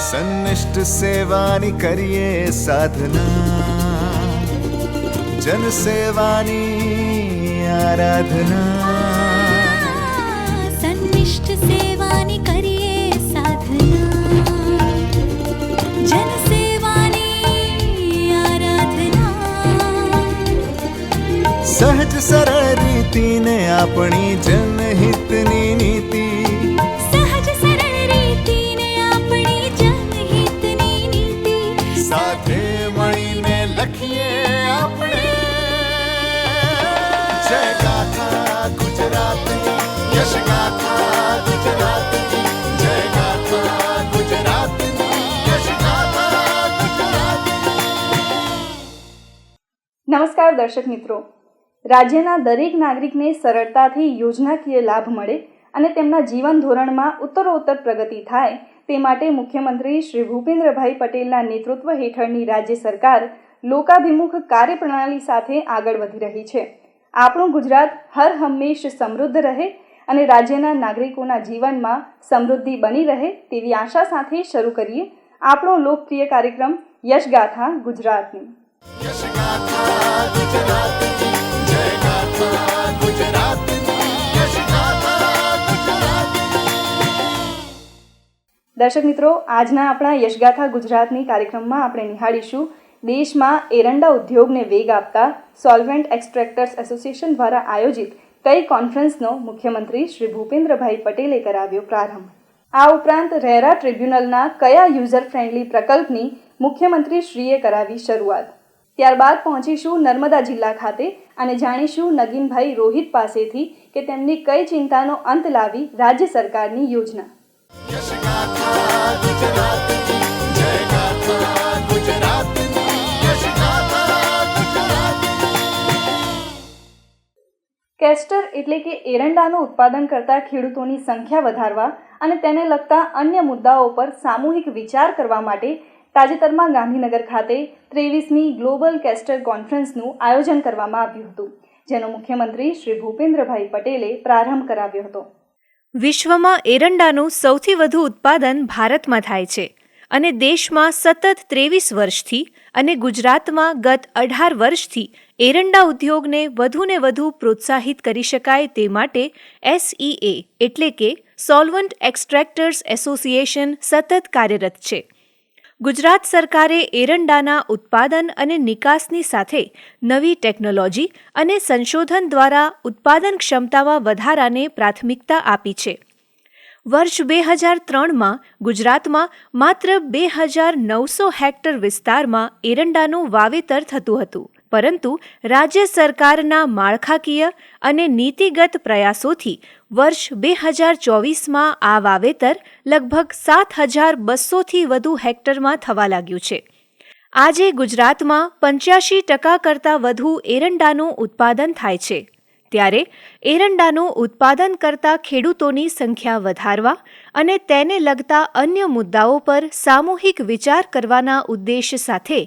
સન્નિષ્ઠ સેવાની કરીએ સાધના, જન સેવાની આરાધના. સન્નિષ્ઠ સેવાની કરીએ સાધના, જન સેવાની આરાધના. સહજ સરળ રીતિને આપણી જનહિતની નીતિ, સાથે મળીને લખીએ આપણે જય ગાથા ગુજરાતની, યશ ગાથા ગુજરાતની, જય ગાથા ગુજરાતની, યશ ગાથા ગુજરાતની. નમસ્કાર દર્શક મિત્રો, રાજ્યના દરેક નાગરિકને સરળતાથી યોજનાકીય લાભ મળે અને તેમના જીવન ધોરણમાં ઉત્તરોત્તર પ્રગતિ થાય તે માટે મુખ્યમંત્રી શ્રી ભૂપેન્દ્રભાઈ પટેલના નેતૃત્વ હેઠળની રાજ્ય સરકાર લોકાભિમુખ કાર્યપ્રણાલી સાથે આગળ વધી રહી છે. આપણું ગુજરાત હર હંમેશ સમૃદ્ધ રહે અને રાજ્યના નાગરિકોના જીવનમાં સમૃદ્ધિ બની રહે તેવી આશા સાથે શરૂ કરીએ આપણો લોકપ્રિય કાર્યક્રમ યશગાથા ગુજરાતની. યશગાથા ગુજરાતની, જય ગાથા ગુજરાતની, યશગાથા ગુજરાતની. દર્શક મિત્રો, આજના આપણા યશગાથા ગુજરાતની કાર્યક્રમમાં આપણે નિહાળીશું દેશમાં એરંડા ઉદ્યોગને વેગ આપતા સોલ્વેન્ટ એક્સટ્રેક્ટર્સ એસોસિએશન દ્વારા આયોજિત કઈ કોન્ફરન્સનો મુખ્યમંત્રી શ્રી ભૂપેન્દ્રભાઈ પટેલે કરાવ્યો પ્રારંભ. આ ઉપરાંત રેરા ટ્રિબ્યુનલના કયા યુઝર ફ્રેન્ડલી પ્રકલ્પની મુખ્યમંત્રી શ્રીએ કરાવી શરૂઆત. ત્યારબાદ પહોંચીશું નર્મદા જિલ્લા ખાતે અને જાણીશું નગીનભાઈ રોહિત પાસેથી કે તેમની કઈ ચિંતાનો અંત લાવી રાજ્ય સરકારની યોજના. યશગાથા ગુજરાતની, જય ગાથા ગુજરાતની, યશગાથા ગુજરાતની. કેસ્ટર એટલે કે એરંડાનું ઉત્પાદન કરતા ખેડૂતોની સંખ્યા વધારવા અને તેને લગતા અન્ય મુદ્દાઓ પર સામૂહિક વિચાર કરવા માટે તાજેતરમાં ગાંધીનગર ખાતે 23મી ગ્લોબલ કેસ્ટર કોન્ફરન્સનું આયોજન કરવામાં આવ્યું હતું, જેનો મુખ્યમંત્રી શ્રી ભૂપેન્દ્રભાઈ પટેલે પ્રારંભ કરાવ્યો હતો. વિશ્વમાં એરંડાનું સૌથી વધુ ઉત્પાદન ભારતમાં થાય છે અને દેશમાં સતત 23 વર્ષથી અને ગુજરાતમાં ગત 18 વર્ષથી એરંડા ઉદ્યોગને વધુને વધુ પ્રોત્સાહિત કરી શકાય તે માટે SEA એટલે કે સોલ્વન્ટ એક્સટ્રેક્ટર્સ એસોસિએશન સતત કાર્યરત છે. ગુજરાત સરકારે એરંડાના ઉત્પાદન અને નિકાસની સાથે નવી ટેકનોલોજી અને સંશોધન દ્વારા ઉત્પાદન ક્ષમતામાં વધારાને પ્રાથમિકતા આપી છે. વર્ષ 2003માં ગુજરાતમાં માત્ર 2900 હેક્ટર વિસ્તારમાં એરંડાનું વાવેતર થતું હતું, પરંતુ રાજ્ય સરકારના માળખાકીય અને નીતિગત પ્રયાસોથી વર્ષ 2024માં આ વાવેતર લગભગ 7200થી વધુ હેક્ટરમાં થવા લાગ્યું છે. આજે ગુજરાતમાં 85% કરતાં વધુ એરંડાનું ઉત્પાદન થાય છે. ત્યારે એરંડાનું ઉત્પાદન કરતા ખેડૂતોની સંખ્યા વધારવા અને તેને લગતા અન્ય મુદ્દાઓ પર સામૂહિક વિચાર કરવાના ઉદ્દેશ સાથે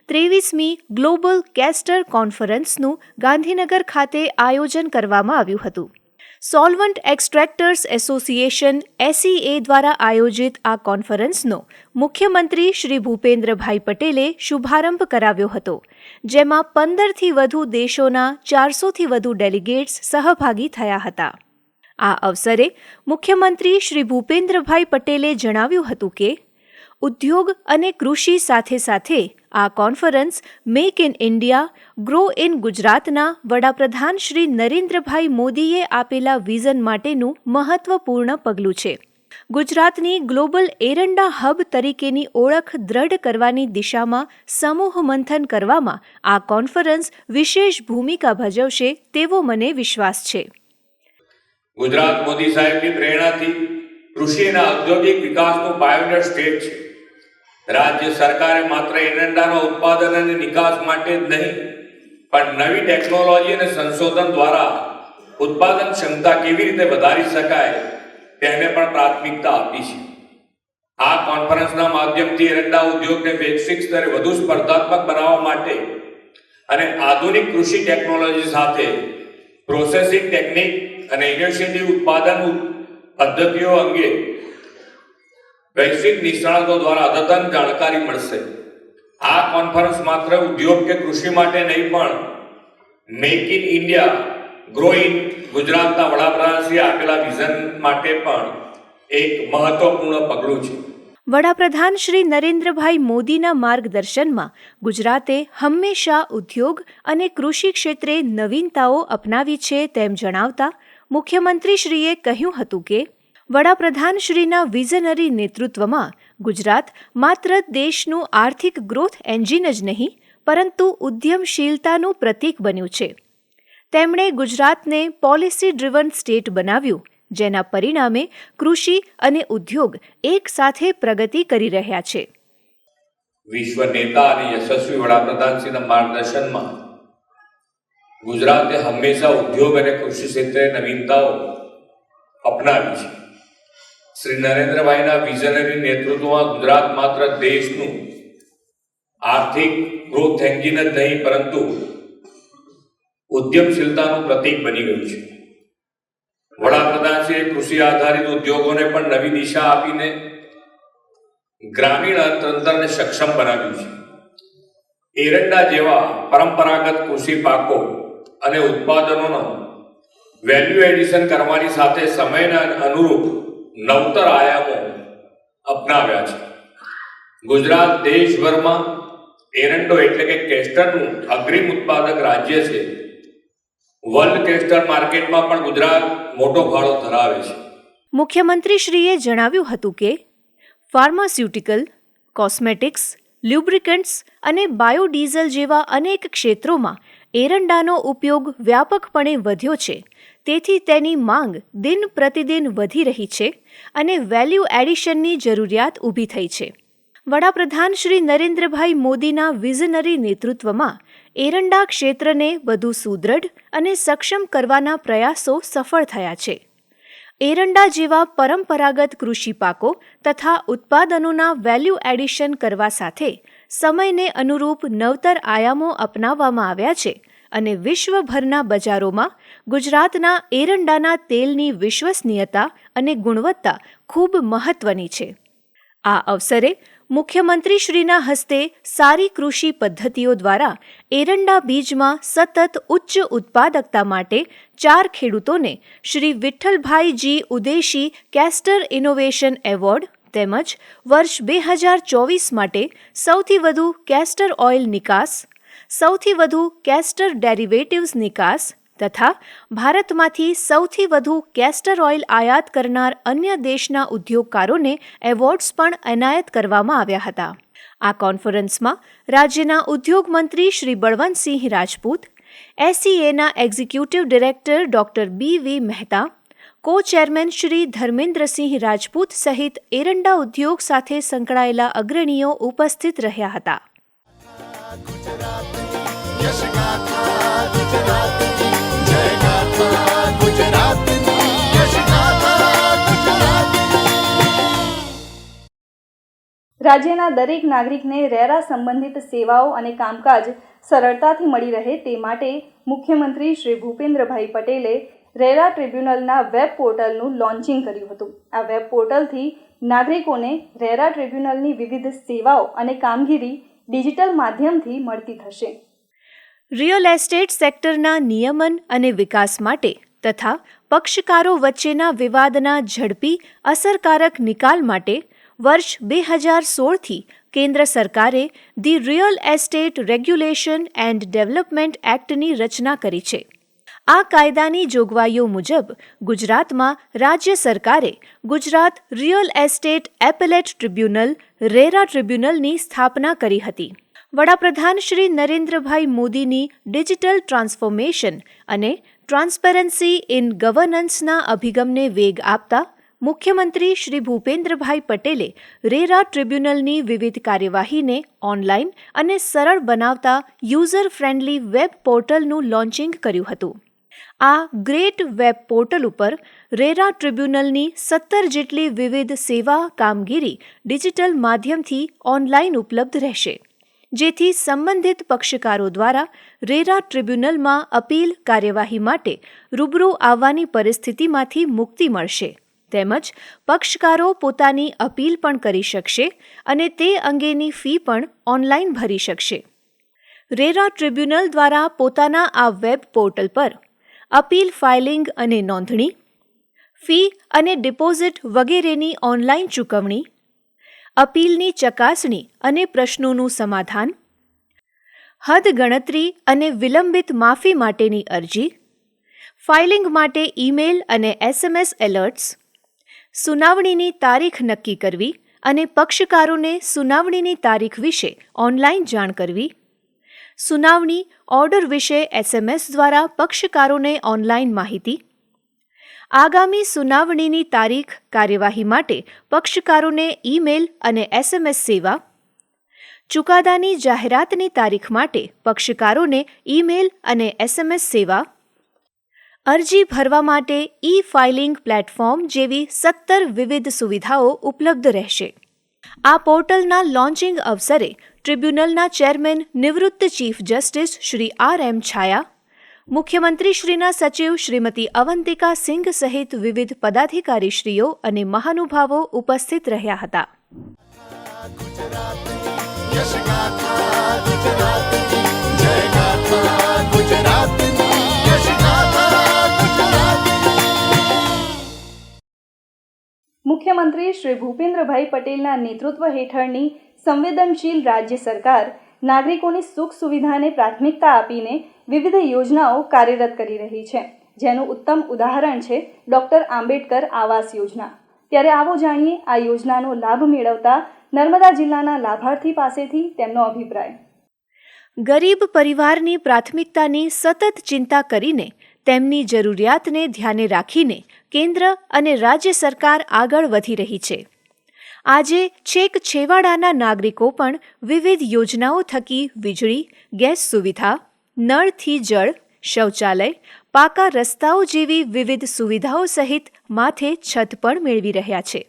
23મી ગ્લોબલ કેસ્ટર કોન્ફરન્સનું ગાંધીનગર ખાતે આયોજન કરવામાં આવ્યું હતું. સોલ્વન્ટ એક્સટ્રેક્ટર્સ એસોસિએશન SEA દ્વારા આયોજિત આ કોન્ફરન્સનો મુખ્યમંત્રી શ્રી ભૂપેન્દ્રભાઈ પટેલે શુભારંભ કરાવ્યો હતો, જેમાં 15થી વધુ દેશોના 400થી વધુ ડેલિગેટ્સ સહભાગી થયા હતા. આ અવસરે મુખ્યમંત્રી શ્રી ભૂપેન્દ્રભાઈ પટેલે જણાવ્યું હતું કે ઉદ્યોગ અને કૃષિ સાથે સાથે આ conference make in India, grow in ગુજરાતના વડાપ્રધાન શ્રી નરેન્દ્રભાઈ મોદીએ આપેલા વિઝન માટેનું મહત્વપૂર્ણ પગલું છે. ગુજરાતની ગ્લોબલ એરંડા હબ તરીકેની ઓળખ દ્રઢ કરવાની દિશામાં સમૂહ મંથન કરવામાં આ કોન્ફરન્સ વિશેષ ભૂમિકા ભજવશે તેવો મને વિશ્વાસ છે. ગુજરાત મોદી સાહેબની પ્રેરણાથી કૃષિ અને ઔદ્યોગિક વિકાસનું પાયોનિયર સ્ટેટ છે. રાજ્ય સરકારે માત્ર એરંડાના ઉત્પાદન અને નિકાસ માટે જ નહીં, પણ નવી ટેકનોલોજી અને સંશોધન દ્વારા ઉત્પાદન ક્ષમતા કેવી રીતે વધારી શકાય તેને પણ પ્રાથમિકતા આપી છે. આ કોન્ફરન્સના માધ્યમથી એરંડા ઉદ્યોગને વૈશ્વિક સ્તરે વધુ સ્પર્ધાત્મક બનાવવા માટે અને આધુનિક કૃષિ ટેકનોલોજી સાથે પ્રોસેસિંગ ટેકનિક અને ઇનિશિયેટિવ ઉત્પાદન પદ્ધતિઓ અંગે વૈશ્વિક નિષ્ણાતો દ્વારા અદ્યતન જાણકારી મળશે. આ કોન્ફરન્સ માત્ર ઉદ્યોગ કે કૃષિ માટે નહીં પણ make in India grow in ગુજરાતના વડાપ્રધાનશ્રીએ આપેલા વિઝન માટે પણ એક મહત્વપૂર્ણ પગલું છે. વડાપ્રધાન શ્રી નરેન્દ્રભાઈ મોદીના માર્ગદર્શનમાં ગુજરાતે હંમેશા ઉદ્યોગ અને કૃષિ ક્ષેત્રે નવીનતાઓ અપનાવી છે તેમ જણાવતા મુખ્યમંત્રીશ્રીએ કહ્યું હતું કે વડાપ્રધાનશ્રીના વિઝનરી નેતૃત્વમાં ગુજરાત માત્ર દેશનું આર્થિક ગ્રોથ એન્જિન જ નહીં પરંતુ ઉદ્યમશીલતાનું પ્રતીક બન્યું છે. તેમણે ગુજરાતને પોલિસી ડ્રિવન સ્ટેટ બનાવ્યું, જેના પરિણામે કૃષિ અને ઉદ્યોગ એક સાથે પ્રગતિ કરી રહ્યા છે. વિશ્વ નેતા અને યશસ્વી વડાપ્રધાનશ્રીના માર્ગદર્શનમાં ગુજરાતે હંમેશા ઉદ્યોગ અને કૃષિ ક્ષેત્રે નવીનતાઓ અપનાવી છે. શ્રી નરેન્દ્રભાઈના વિઝનરી નેતૃત્વમાં ગુજરાત માત્ર દેશનું આર્થિક ગ્રોથ એન્જિન જ નહીં પરંતુ ઉદ્યમશીલતાનું પ્રતીક બની ગયું છે. વડાપ્રધાનશ્રીએ કૃષિ આધારિત ઉદ્યોગોને પણ નવી દિશા આપીને ગ્રામીણ અર્થતંત્રને સક્ષમ બનાવ્યું છે. એરંડા જેવા પરંપરાગત કૃષિ પાકો અને ઉત્પાદનોનો વેલ્યુ એડિશન કરવાની સાથે સમયના અનુરૂપ નવતર આયામો અપનાવ્યા છે. ગુજરાત દેશભરમાં એરંડો એટલે કે કેસ્ટરનું અગ્રીમ ઉત્પાદક રાજ્ય છે. વર્લ્ડ કેસ્ટર માર્કેટમાં પણ ગુજરાત મોટો ફાળો ધરાવે છે. મુખ્યમંત્રીશ્રીએ જણાવ્યું હતું કે ફાર્માસ્યુટિકલ, કોસ્મેટિક્સ, લ્યુબ્રિકન્ટ્સ અને બાયોડીઝલ જેવા અનેક ક્ષેત્રોમાં એરંડાનો ઉપયોગ વ્યાપકપણે વધ્યો છે. તેથી તેની માંગ દિન પ્રતિદિન વધી રહી છે અને વેલ્યુ એડિશનની જરૂરિયાત ઊભી થઈ છે. વડાપ્રધાન શ્રી નરેન્દ્રભાઈ મોદીના વિઝનરી નેતૃત્વમાં એરંડા ક્ષેત્રને વધુ સુદૃઢ અને સક્ષમ કરવાના પ્રયાસો સફળ થયા છે. એરંડા જેવા પરંપરાગત કૃષિ પાકો તથા ઉત્પાદનોના વેલ્યુ એડિશન કરવા સાથે સમયને અનુરૂપ નવતર આયામો અપનાવવામાં આવ્યા છે અને વિશ્વભરના બજારોમાં ગુજરાતના એરંડાના તેલની વિશ્વસનીયતા અને ગુણવત્તા ખૂબ મહત્વની છે. આ અવસરે મુખ્યમંત્રીશ્રીના હસ્તે સારી કૃષિ પદ્ધતિઓ દ્વારા એરંડા બીજમાં સતત ઉચ્ચ ઉત્પાદકતા માટે 4 ખેડૂતોને Shri વિઠ્ઠલભાઈજી Udeshi castor innovation award તેમજ વર્ષ 2024 માટે સૌથી વધુ કેસ્ટર ઓઇલ નિકાસ, સૌથી વધુ કેસ્ટર ડેરિવેટિવ્સ નિકાસ તથા ભારતમાંથી સૌથી વધુ કેસ્ટર ઓઇલ આયાત કરનાર અન્ય દેશના ઉદ્યોગકારોને એવોર્ડ્સ પણ એનાયત કરવામાં આવ્યા હતા. આ કોન્ફરન્સમાં રાજ્યના ઉદ્યોગ મંત્રી શ્રી બળવંતસિંહ રાજપૂત, SEAના executive director doctor BV Mehta, co-chairman Shri Dharmendrasinh Rajput સહિત એરંડા ઉદ્યોગ સાથે સંકળાયેલા અગ્રણીઓ ઉપસ્થિત રહ્યા હતા. यश गाथा गुजरातनी जय गाथा गुजरातनी यश गाथा गुजरातनी. રાજ્યના દરેક નાગરિકને રેરા સંબંધિત સેવાઓ અને કામકાજ સરળતાથી મળી રહે તે માટે મુખ્યમંત્રી શ્રી ભૂપેન્દ્રભાઈ પટેલે રેરા ટ્રિબ્યુનલના વેબ પોર્ટલનું લોન્ચિંગ કર્યું હતું. આ વેબ પોર્ટલથી નાગરિકોને રેરા ટ્રિબ્યુનલની વિવિધ સેવાઓ અને કામગીરી ડિજિટલ માધ્યમથી મળતી થશે. રિયલ એસ્ટેટ સેક્ટરના નિયમન અને વિકાસ માટે તથા પક્ષકારો વચ્ચેના વિવાદના ઝડપી અસરકારક નિકાલ માટે વર્ષ 2016થી કેન્દ્ર સરકારે the real estate regulation and development એક્ટની રચના કરી છે. આ કાયદાની જોગવાઈઓ મુજબ ગુજરાતમાં રાજ્ય સરકારે Gujarat real estate appellate tribunal RERA ટ્રિબ્યુનલની સ્થાપના કરી હતી. વડાપ્રધાન શ્રી નરેન્દ્રભાઈ મોદીની ડિજિટલ ટ્રાન્સફોર્મેશન અને ટ્રાન્સપેરન્સી ઇન ગવર્નન્સના અભિગમને વેગ આપતા મુખ્યમંત્રી શ્રી ભૂપેન્દ્રભાઈ પટેલે રેરા ટ્રિબ્યુનલની વિવિધ કાર્યવાહીને ઓનલાઈન અને સરળ બનાવતા યુઝર ફ્રેન્ડલી વેબ પોર્ટલનું લોન્ચિંગ કર્યું હતું. આ ગ્રેટ વેબ પોર્ટલ ઉપર રેરા ટ્રિબ્યુનલની 17 જેટલી વિવિધ સેવા કામગીરી ડિજિટલ માધ્યમથી ઓનલાઈન ઉપલબ્ધ રહેશે, જેથી સંબંધિત પક્ષકારો દ્વારા રેરા ટ્રિબ્યુનલમાં અપીલ કાર્યવાહી માટે રૂબરૂ આવવાની પરિસ્થિતિમાંથી મુક્તિ મળશે. તેમજ પક્ષકારો પોતાની અપીલ પણ કરી શકશે અને તે અંગેની ફી પણ ઓનલાઈન ભરી શકશે. રેરા ટ્રિબ્યુનલ દ્વારા પોતાના આ વેબ પોર્ટલ પર અપીલ ફાઇલિંગ અને નોંધણી, ફી અને ડિપોઝિટ વગેરેની ઓનલાઈન ચૂકવણી, અપીલની ચકાસણી અને પ્રશ્નોનું સમાધાન, હદ ગણતરી અને વિલંબિત માફી માટેની અરજી, ફાઇલિંગ માટે ઈમેલ અને SMS એલર્ટ્સ, સુનાવણીની તારીખ નક્કી કરવી અને પક્ષકારોને સુનાવણીની તારીખ વિશે ઓનલાઈન જાણ કરવી, સુનાવણી ઓર્ડર વિશે SMS દ્વારા પક્ષકારોને ઓનલાઈન માહિતી, આગામી સુનાવણીની તારીખ કાર્યવાહી માટે પક્ષકારોને ઈમેલ અને SMS સેવા, ચુકાદાની જાહેરાતની તારીખ માટે પક્ષકારોને ઈમેલ અને SMS સેવા, અરજી ભરવા માટે ઈ-ફાઇલિંગ પ્લેટફોર્મ જેવી 17 વિવિધ સુવિધાઓ ઉપલબ્ધ રહેશે. આ પોર્ટલના લોન્ચિંગ અવસરે ટ્રિબ્યુનલના ચેરમેન નિવૃત્ત ચીફ જસ્ટિસ શ્રી RM છાયા, મુખ્યમંત્રીશ્રીના સચિવ શ્રીમતી અવંતિકા સિંઘ સહિત વિવિધ પદાધિકારીશ્રીઓ અને મહાનુભાવો ઉપસ્થિત રહ્યા હતા. યશગાથા ગુજરાતની જય ગાથા ગુજરાતની યશગાથા ગુજરાતની. મુખ્યમંત્રી શ્રી ભૂપેન્દ્રભાઈ પટેલના નેતૃત્વ હેઠળની સંવેદનશીલ રાજ્ય સરકાર નાગરિકોની સુખ સુવિધાને પ્રાથમિકતા આપીને વિવિધ યોજનાઓ કાર્યરત કરી રહી છે, જેનું ઉત્તમ ઉદાહરણ છે ડૉક્ટર આંબેડકર આવાસ યોજના. ત્યારે આવો જાણીએ આ યોજનાનો લાભ મેળવતા નર્મદા જિલ્લાના લાભાર્થી પાસેથી તેમનો અભિપ્રાય. ગરીબ પરિવારની પ્રાથમિકતાની સતત ચિંતા કરીને તેમની જરૂરિયાતને ધ્યાને રાખીને કેન્દ્ર અને રાજ્ય સરકાર આગળ વધી રહી છે. આજે છેક છેવાડાના નાગરિકો પણ વિવિધ યોજનાઓ થકી વીજળી, ગેસ સુવિધા, નળથી જળ, શૌચાલય, પાકા રસ્તાઓ જેવી વિવિધ સુવિધાઓ સહિત માથે છત પણ મેળવી રહ્યા છે.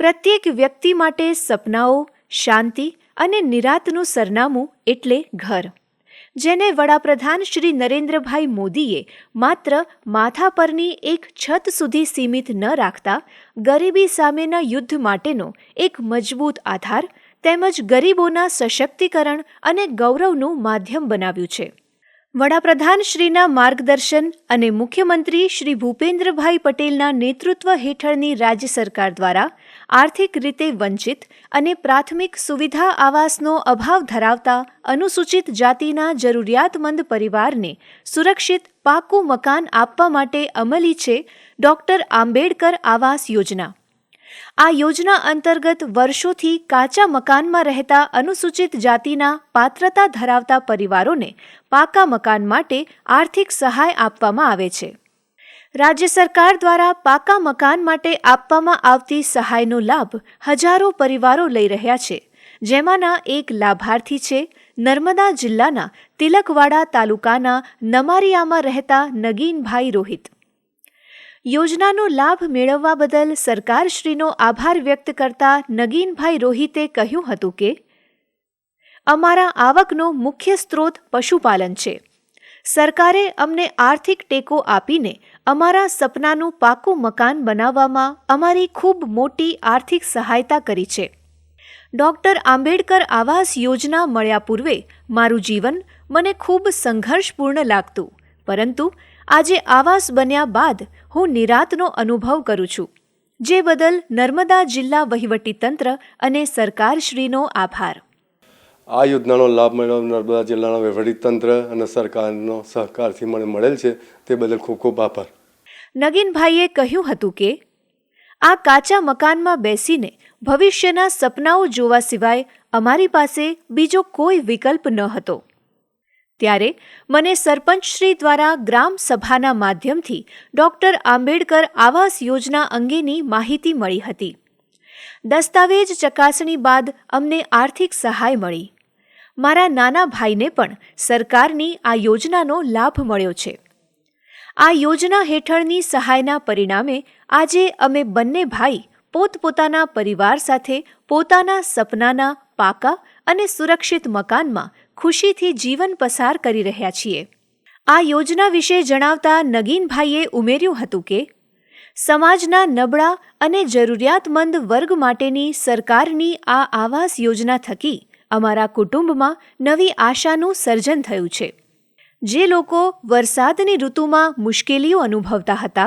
પ્રત્યેક વ્યક્તિ માટે સપનાઓ, શાંતિ અને નિરાંતનું સરનામું એટલે ઘર, જેને વડાપ્રધાન શ્રી નરેન્દ્રભાઈ મોદીએ માત્ર માથા પરની એક છત સુધી સીમિત ન રાખતા ગરીબી સામેના યુદ્ધ માટેનો એક મજબૂત આધાર તેમજ ગરીબોના સશક્તિકરણ અને ગૌરવનું માધ્યમ બનાવ્યું છે. વડાપ્રધાન શ્રીના માર્ગદર્શન અને મુખ્યમંત્રી શ્રી ભૂપેન્દ્રભાઈ પટેલના નેતૃત્વ હેઠળની રાજ્ય સરકાર દ્વારા આર્થિક રીતે વંચિત અને પ્રાથમિક સુવિધા આવાસનો અભાવ ધરાવતા અનુસૂચિત જાતિના જરૂરિયાતમંદ પરિવારને સુરક્ષિત પાકું મકાન આપવા માટે અમલી છે ડૉક્ટર આંબેડકર આવાસ યોજના. આ યોજના અંતર્ગત વર્ષોથી કાચા મકાનમાં રહેતા અનુસૂચિત જાતિના પાત્રતા ધરાવતા પરિવારોને પાકા મકાન માટે આર્થિક સહાય આપવામાં આવે છે. રાજ્ય સરકાર દ્વારા પાકા મકાન માટે આપવામાં આવતી સહાયનો લાભ હજારો પરિવારો લઈ રહ્યા છે, જેમાંના એક લાભાર્થી છે નર્મદા જિલ્લાના તિલકવાડા તાલુકાના નમારિયામાં રહેતા નગીનભાઈ રોહિત. યોજનાનો લાભ મેળવવા બદલ સરકારશ્રીનો આભાર વ્યક્ત કરતા નગીનભાઈ રોહિતે કહ્યું હતું કે, અમારા આવકનો મુખ્ય સ્ત્રોત પશુપાલન છે. સરકારે અમને આર્થિક ટેકો આપીને અમારા સપનાનું પાકું મકાન બનાવવામાં અમારી ખૂબ મોટી આર્થિક સહાયતા કરી છે. ડૉક્ટર આંબેડકર આવાસ યોજના મળ્યા પૂર્વે મારું જીવન મને ખૂબ સંઘર્ષપૂર્ણ લાગતું, પરંતુ આજે આવાસ બન્યા બાદ હું નિરાંતનો અનુભવ કરું છું, જે બદલ નર્મદા જિલ્લા વહીવટીતંત્ર અને સરકારશ્રીનો આભાર. આ યોજનાનો લાભ મેળવવા નર્મદા જિલ્લાના વહીવટીતંત્ર અને સરકારનો સહકારથી મને મળેલ છે, તે બદલ ખૂબ ખૂબ આભાર. નગીનભાઈએ કહ્યું હતું કે, આ કાચા મકાનમાં બેસીને ભવિષ્યના સપનાઓ જોવા સિવાય અમારી પાસે બીજો કોઈ વિકલ્પ ન હતો. ત્યારે મને સરપંચશ્રી દ્વારા ગ્રામ સભાના માધ્યમથી ડૉક્ટર આંબેડકર આવાસ યોજના અંગેની માહિતી મળી હતી. દસ્તાવેજ ચકાસણી બાદ અમને આર્થિક સહાય મળી. મારા નાના ભાઈને પણ સરકારની આ યોજનાનો લાભ મળ્યો છે. આ યોજના હેઠળની સહાયના પરિણામે આજે અમે બંને ભાઈ પોતપોતાના પરિવાર સાથે પોતાના સપનાના પાકા અને સુરક્ષિત મકાનમાં ખુશીથી જીવન પસાર કરી રહ્યા છીએ. આ યોજના વિશે જણાવતા નગીનભાઈએ ઉમેર્યું હતું કે, સમાજના નબળા અને જરૂરિયાતમંદ વર્ગ માટેની સરકારની આ આવાસ યોજના થકી અમારા કુટુંબમાં નવી આશાનું સર્જન થયું છે. જે લોકો વરસાદની ઋતુમાં મુશ્કેલીઓ અનુભવતા હતા,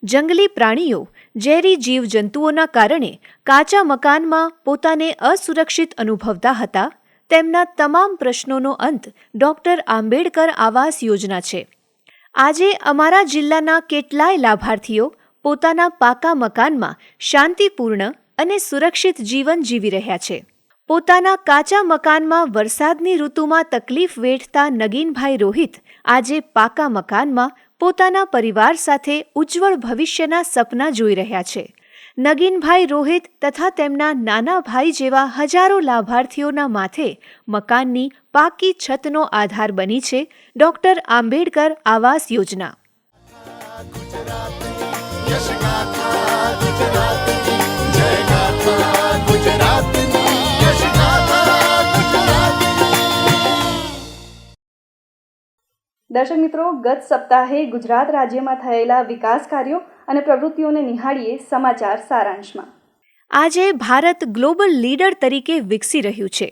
જંગલી પ્રાણીઓ, ઝેરી જીવજંતુઓના કારણે કાચા મકાનમાં પોતાને અસુરક્ષિત અનુભવતા હતા, તેમના તમામ પ્રશ્નોનો અંત ડૉક્ટર આંબેડકર આવાસ યોજના છે. આજે અમારા જિલ્લાના કેટલાય લાભાર્થીઓ પોતાના પાકા મકાનમાં શાંતિપૂર્ણ અને સુરક્ષિત જીવન જીવી રહ્યા છે. પોતાના કાચા મકાનમાં વરસાદની ઋતુમાં તકલીફ વેઠતા નગીનભાઈ રોહિત આજે પાકા મકાનમાં પોતાના પરિવાર સાથે ઉજ્જવળ ભવિષ્યના સપના જોઈ રહ્યા છે. નગીનભાઈ રોહિત તથા તેમના નાના ભાઈ જેવા હજારો લાભાર્થીઓના માથે મકાનની પાકી છતનો આધાર બની છે ડૉક્ટર આંબેડકર આવાસ યોજના. यश गाथा गुजरातनी जय गाथा गुजरातनी यश गाथा गुजरातनी. દર્શક મિત્રો, ગત સપ્તાહે ગુજરાત રાજ્યમાં થયેલા વિકાસ કાર્યો અને પ્રવૃત્તિઓને નિહાળીએ સમાચાર સારાંશમાં. આજે ભારત ગ્લોબલ લીડર તરીકે વિકસી રહ્યું છે.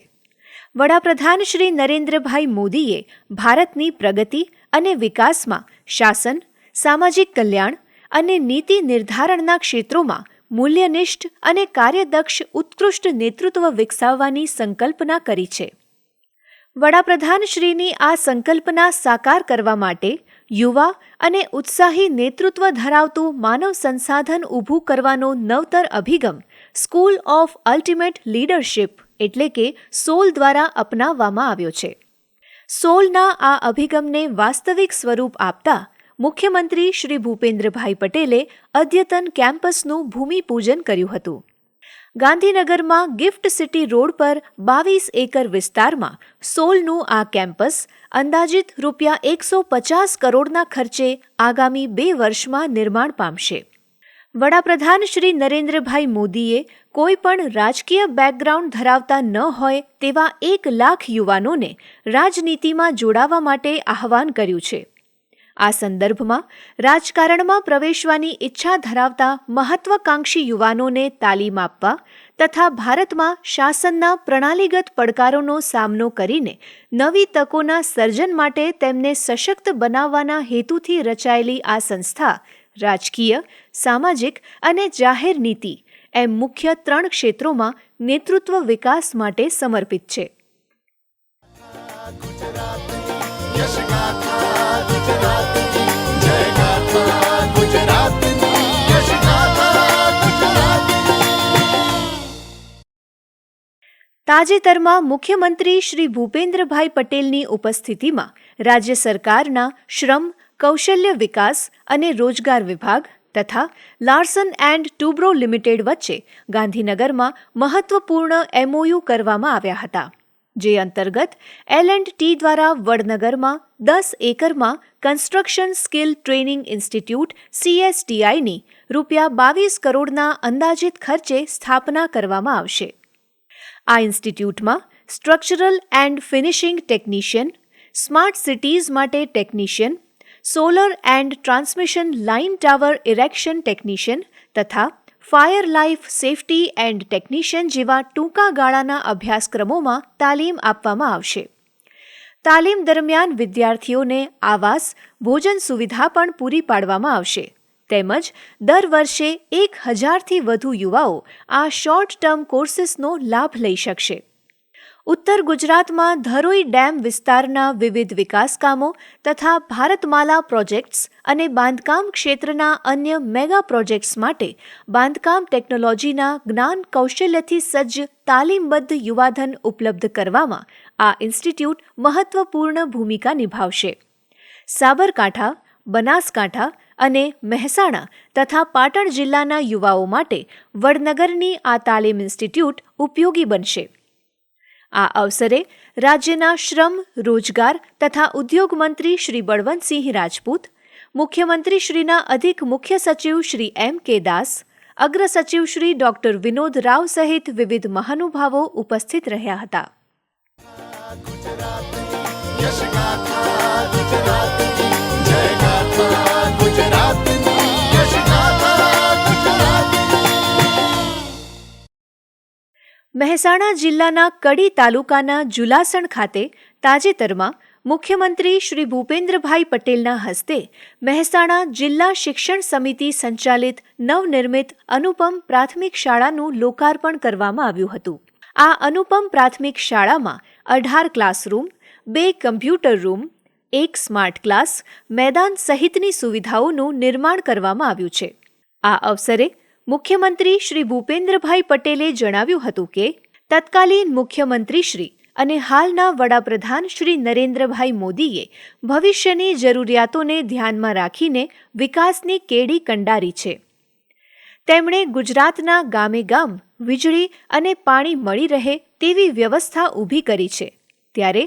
વડાપ્રધાન શ્રી નરેન્દ્રભાઈ મોદીએ ભારતની પ્રગતિ અને વિકાસમાં શાસન, સામાજિક કલ્યાણ અને નીતિ નિર્ધારણના ક્ષેત્રોમાં મૂલ્યનિષ્ઠ અને કાર્યદક્ષ ઉત્કૃષ્ટ નેતૃત્વ વિકસાવવાની સંકલ્પના કરી છે. વડાપ્રધાનશ્રીની આ સંકલ્પના સાકાર કરવા માટે યુવા અને ઉત્સાહી નેતૃત્વ ધરાવતું માનવ સંસાધન ઊભું કરવાનો નવતર અભિગમ સ્કૂલ ઓફ અલ્ટિમેટ લીડરશિપ એટલે કે સોલ દ્વારા અપનાવવામાં આવ્યો છે. સોલના આ અભિગમને વાસ્તવિક સ્વરૂપ આપતા મુખ્યમંત્રી શ્રી ભૂપેન્દ્રભાઈ પટેલે અદ્યતન કેમ્પસનું ભૂમિપૂજન કર્યું હતું. ગાંધીનગરમાં ગિફ્ટ સિટી રોડ પર 22 એકર વિસ્તારમાં સોલનું આ કેમ્પસ અંદાજિત ₹150 કરોડના ખર્ચે આગામી 2 વર્ષમાં નિર્માણ પામશે. વડાપ્રધાન શ્રી નરેન્દ્રભાઈ મોદીએ કોઈ પણ રાજકીય બેકગ્રાઉન્ડ ધરાવતા ન હોય તેવા 1 લાખ યુવાનોને રાજનીતિમાં જોડાવા માટે આહ્વાન કર્યું છે. આ સંદર્ભમાં રાજકારણમાં પ્રવેશવાની ઈચ્છા ધરાવતા મહત્વાકાંક્ષી યુવાનોને તાલીમ આપવા તથા ભારતમાં શાસનના પ્રણાલીગત પડકારોનો સામનો કરીને નવી તકોના સર્જન માટે તેમને સશક્ત બનાવવાના હેતુથી રચાયેલી આ સંસ્થા રાજકીય, સામાજિક અને જાહેર નીતિ એમ મુખ્ય 3 ક્ષેત્રોમાં નેતૃત્વ વિકાસ માટે સમર્પિત છે. यश गाथा गुजरातनी जय गाथा गुजरातनी यश गाथा गुजरातनी. તાજેતરમાં મુખ્યમંત્રી શ્રી ભૂપેન્દ્રભાઈ પટેલની ઉપસ્થિતિમાં રાજ્ય સરકારના શ્રમ, કૌશલ્ય વિકાસ અને રોજગાર વિભાગ તથા લાર્સન એન્ડ ટુબ્રો લિમિટેડ વચ્ચે ગાંધીનગરમાં મહત્વપૂર્ણ MOU કરવામાં આવ્યા હતા. જે અંતર્ગત L&T દ્વારા વડનગરમાં 10 એકરમાં કન્સ્ટ્રક્શન સ્કિલ ટ્રેનિંગ ઇન્સ્ટિટ્યૂટ CSTIની ₹22 કરોડના અંદાજિત ખર્ચે સ્થાપના કરવામાં આવશે. આ ઇન્સ્ટિટ્યૂટમાં structural and finishing technician, smart cities માટે technician, solar and transmission line tower erection technician તથા fire life safety and technician જેવા ટૂંકા ગાળાના અભ્યાસક્રમોમાં તાલીમ આપવામાં આવશે. તાલીમ દરમિયાન વિદ્યાર્થીઓને આવાસ, ભોજન સુવિધા પણ પૂરી પાડવામાં આવશે. તેમજ દર વર્ષે 1000થી વધુ યુવાઓ આ શોર્ટ ટર્મ કોર્સીસનો લાભ લઈ શકશે. ઉત્તર ગુજરાતમાં ધરોઈ ડેમ વિસ્તારના વિવિધ વિકાસ કામો તથા ભારતમાલા પ્રોજેક્ટ્સ અને બાંધકામ ક્ષેત્રના અન્ય મેગા પ્રોજેક્ટ્સ માટે બાંધકામ ટેકનોલોજીના જ્ઞાન કૌશલ્યથી સજ્જ તાલીમબદ્ધ યુવાધન ઉપલબ્ધ કરવામાં આ ઇન્સ્ટિટ્યૂટ મહત્વપૂર્ણ ભૂમિકા નિભાવશે. સાબરકાંઠા, બનાસકાંઠા અને મહેસાણા તથા પાટણ જિલ્લાના યુવાઓ માટે વડનગરની આ તાલીમ ઇન્સ્ટિટ્યૂટ ઉપયોગી બનશે. આ અવસરે રાજ્યના શ્રમ, રોજગાર તથા ઉદ્યોગ મંત્રી શ્રી બળવંતસિંહ રાજપૂત, મુખ્યમંત્રીશ્રીના અધિક મુખ્ય સચિવ શ્રી M.K. દાસ, અગ્ર સચિવ શ્રી ડૉક્ટર વિનોદ રાવ સહિત વિવિધ મહાનુભાવો ઉપસ્થિત રહ્યા હતા. यश गाथा गुजरातनी जय गाथा गुजरातनी यश गाथा મહેસાણા જિલ્લાના કડી તાલુકાના જુલાસણ ખાતે તાજેતરમાં મુખ્યમંત્રી શ્રી ભૂપેન્દ્રભાઈ પટેલના હસ્તે મહેસાણા જિલ્લા શિક્ષણ સમિતિ સંચાલિત નવનિર્મિત અનુપમ પ્રાથમિક શાળાનું લોકાર્પણ કરવામાં આવ્યું હતું. આ અનુપમ પ્રાથમિક શાળામાં 18 classroom, 2 computer room, 1 smart class, મેદાન સહિતની સુવિધાઓનું નિર્માણ કરવામાં આવ્યું છે. આ અવસરે મુખ્યમંત્રી શ્રી ભૂપેન્દ્રભાઈ પટેલે જણાવ્યું હતું કે તત્કાલીન મુખ્યમંત્રી શ્રી અને હાલના વડાપ્રધાન શ્રી નરેન્દ્રભાઈ મોદીએ ભવિષ્યની જરૂરિયાતોને ધ્યાનમાં રાખીને વિકાસની કેડી કંડારી છે. તેમણે ગુજરાતના ગામે ગામ વીજળી અને પાણી મળી રહે તેવી વ્યવસ્થા ઊભી કરી છે. ત્યારે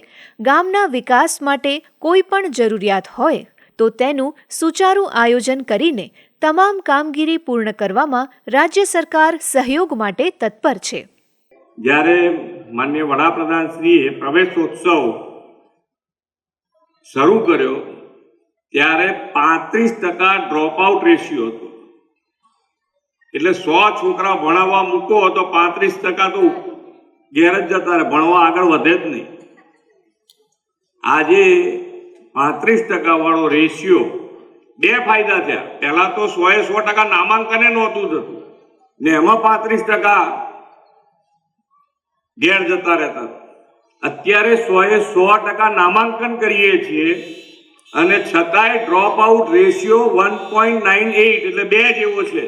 ગામના વિકાસ માટે કોઈ પણ જરૂરિયાત હોય તો તેનું સુચારું આયોજન કરીને તમામ કામગીરી પૂર્ણ કરવામાં રાજ્ય સરકાર સહયોગ માટે તત્પર છે. જ્યારે માનનીય વડાપ્રધાનશ્રીએ પ્રવેશોત્સવ શરૂ કર્યો ત્યારે 35% ડ્રોપ આઉટ રેશિયો હતો. એટલે 100 છોકરા ભણાવવા મૂકો તો 35% તો ઘેર જ જતા રહે, ભણવા આગળ વધે જ નહીં. આજે 35% વાળો રેશિયો, 2 ફાયદા થયા. પહેલા તો 100% નામાંકને નહોતું થતું ને એમાં 35% ઘેર જતા રહેતા. અત્યારે 100% નામાંકન કરીએ છીએ અને છતાંય ડ્રોપ આઉટ રેશિયો 1.98 એટલે 2 જેવો છે.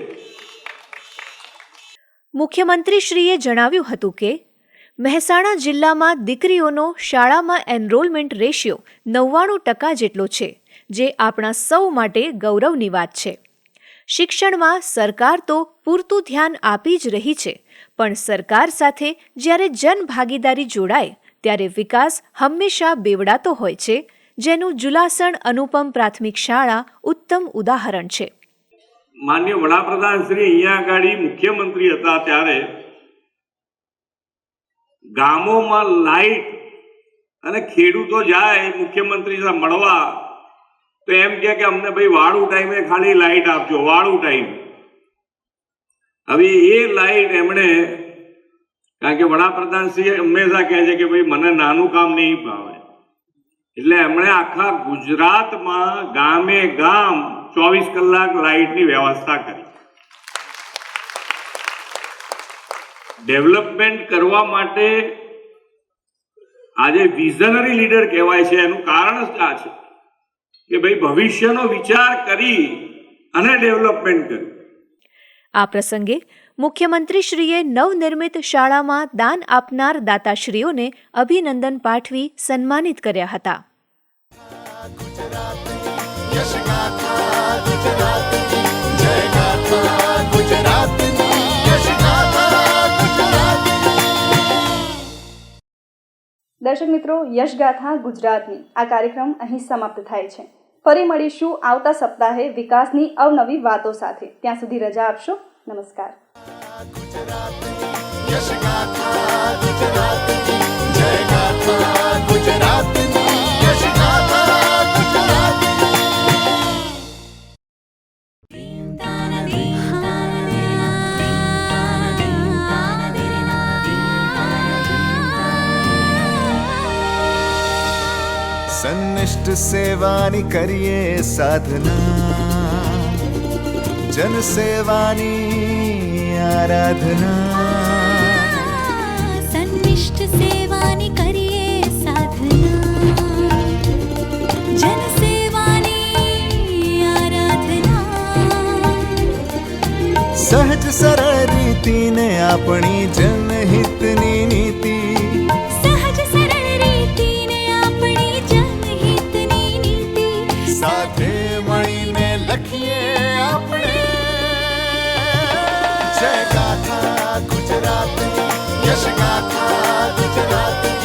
મુખ્યમંત્રીશ્રીએ જણાવ્યું હતું કે મહેસાણા જિલ્લામાં દીકરીઓનો શાળામાં એનરોલમેન્ટ રેશિયો 99% જેટલો છે, જે આપણા સૌ માટે ગૌરવની વાત છે. શિક્ષણમાં સરકાર તો પૂરતું ધ્યાન આપી જ રહી છે, પણ સરકાર સાથે જ્યારે જનભાગીદારી જોડાય ત્યારે વિકાસ હંમેશા બેવડાતો હોય છે, જેનું જુલાસણ અનુપમ પ્રાથમિક શાળા ઉત્તમ ઉદાહરણ છે. માનનીય વડાપ્રધાન શ્રી અહીંયા આગળ મુખ્યમંત્રી હતા ત્યારે ગામોમાં લાઈટ અને ખેડૂતો જાય મુખ્યમંત્રી સાથે મળવા તો એમ કે અમને ભાઈ વાળું ટાઈમે ખાલી લાઈટ આપજો, વાળું ટાઈમ. હવે એ લાઈટ એમણે, કારણ કે વડાપ્રધાન શ્રી હંમેશા કહે છે કે ભાઈ મને નાનું કામ નહીં ભાવે, એટલે એમણે આખા ગુજરાતમાં ગામે ગામ 24 કલાક લાઈટની વ્યવસ્થા કરી. ડેવલપમેન્ટ કરવા માટે આજે વિઝનરી લીડર કહેવાય છે. એનું કારણ જ આ છે કે ભાઈ ભવિષ્યનો વિચાર કરી અને ડેવલપમેન્ટ કર્યું. આ પ્રસંગે મુખ્યમંત્રીશ્રીએ નવનિર્મિત શાળામાં દાન આપનાર દાતાશ્રીઓને અભિનંદન પાઠવી સન્માનિત કર્યા હતા. यश गाथा गुजरातनी जय गाथा गुजरातनी यश गाथा गुजरातनी. દર્શક મિત્રો, યશગાથા ગુજરાતની આ કાર્યક્રમ અહીં સમાપ્ત થાય છે. ફરી મળીશું આવતા સપ્તાહે વિકાસની અવનવી વાતો સાથે. ત્યાં સુધી રજા આપશો. નમસ્કાર. यश गाथा गुजरातनी जय गाथा गुजरातनी यश गाथा गुजरातनी. सन्निष्ठ सेवानी करिए साधना, जन सेवानी आराधना. सन्निष्ठ सेवानी करिए साधना, जन सेवानी आराधना. सहज सरल रीति ने अपनी जनहितनी नीति, સાથે મળીને લખીએ આપણે જય ગાથા ગુજરાતની, યશ ગાથા ગુજરાતની.